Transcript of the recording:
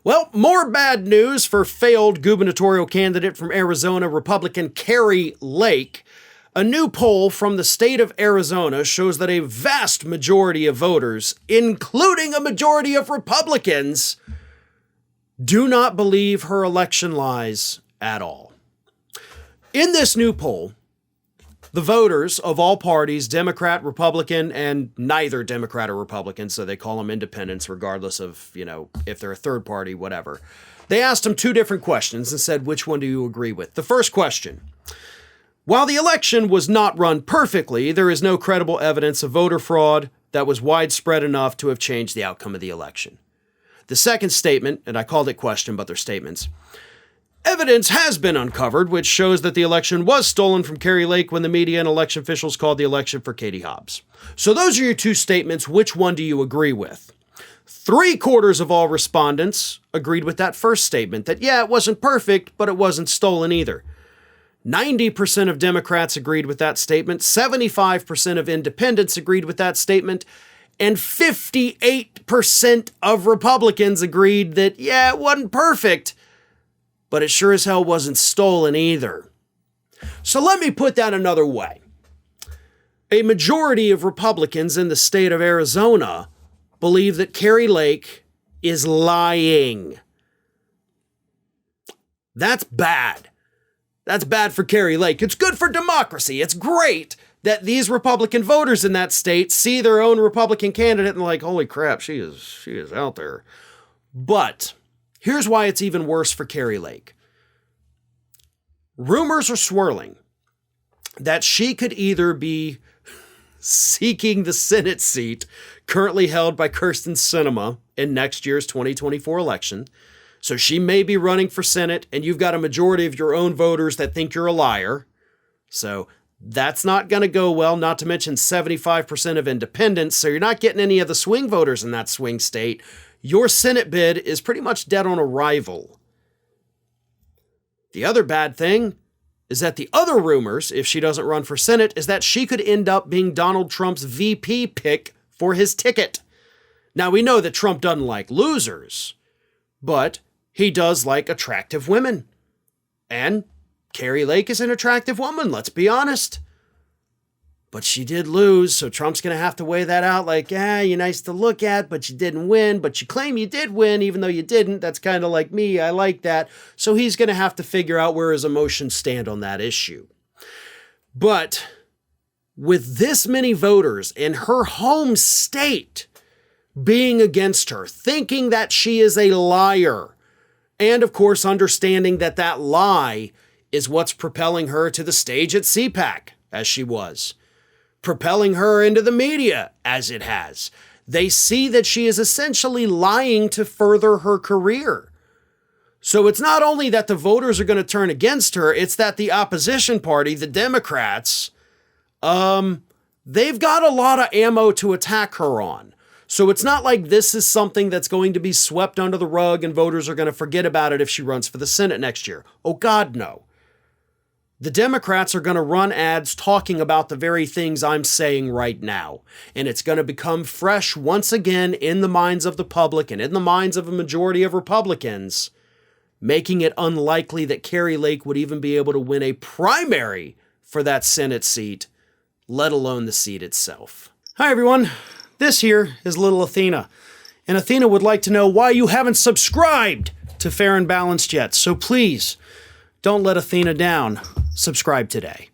Well, more bad news for failed gubernatorial candidate from Arizona Republican Carrie Lake. A new poll from the state of Arizona shows that a vast majority of voters, including a majority of Republicans, do not believe her election lies at all. In this new poll, the voters of all parties, Democrat, Republican, and neither Democrat or Republican, so they call them independents regardless of, if they're a third party, whatever. They asked them two different questions and said, which one do you agree with? The first question: while the election was not run perfectly, there is no credible evidence of voter fraud that was widespread enough to have changed the outcome of the election. The second statement, and I called it question, but they're statements: evidence has been uncovered, which shows that the election was stolen from Kerry Lake when the media and election officials called the election for Katie Hobbs. So those are your two statements. Which one do you agree with? 3/4 of all respondents agreed with that first statement, that yeah, it wasn't perfect, but it wasn't stolen either. 90% of Democrats agreed with that statement. 75% of independents agreed with that statement. And 58% of Republicans agreed that, yeah, it wasn't perfect, but it sure as hell wasn't stolen either. So let me put that another way. A majority of Republicans in the state of Arizona believe that Kerry Lake is lying. That's bad. That's bad for Kerry Lake. It's good for democracy. It's great that these Republican voters in that state see their own Republican candidate and like, holy crap, she is out there. But here's why it's even worse for Kerry Lake. Rumors are swirling that she could either be seeking the Senate seat currently held by Kirsten Sinema in next year's 2024 election. So she may be running for Senate, and you've got a majority of your own voters that think you're a liar. So that's not going to go well, not to mention 75% of independents. So you're not getting any of the swing voters in that swing state. Your Senate bid is pretty much dead on arrival. The other bad thing is that the other rumors, if she doesn't run for Senate, is that she could end up being Donald Trump's VP pick for his ticket. Now, we know that Trump doesn't like losers, but he does like attractive women. And Kerry Lake is an attractive woman, let's be honest. But she did lose, so Trump's going to have to weigh that out like, you're nice to look at, but you didn't win. But you claim you did win, even though you didn't. That's kind of like me. I like that. So he's going to have to figure out where his emotions stand on that issue. But with this many voters in her home state being against her, thinking that she is a liar, and of course understanding that that lie is what's propelling her to the stage at CPAC, as she was, propelling her into the media, as it has. They see that she is essentially lying to further her career. So it's not only that the voters are going to turn against her, it's that the opposition party, the Democrats, they've got a lot of ammo to attack her on. So it's not like this is something that's going to be swept under the rug and voters are going to forget about it if she runs for the Senate next year. Oh, God, no. The Democrats are going to run ads talking about the very things I'm saying right now. And it's going to become fresh once again in the minds of the public and in the minds of a majority of Republicans, making it unlikely that Kerry Lake would even be able to win a primary for that Senate seat, let alone the seat itself. Hi, everyone. This here is little Athena. And Athena would like to know why you haven't subscribed to Fair and Balanced yet. So please, don't let Athena down. Subscribe today.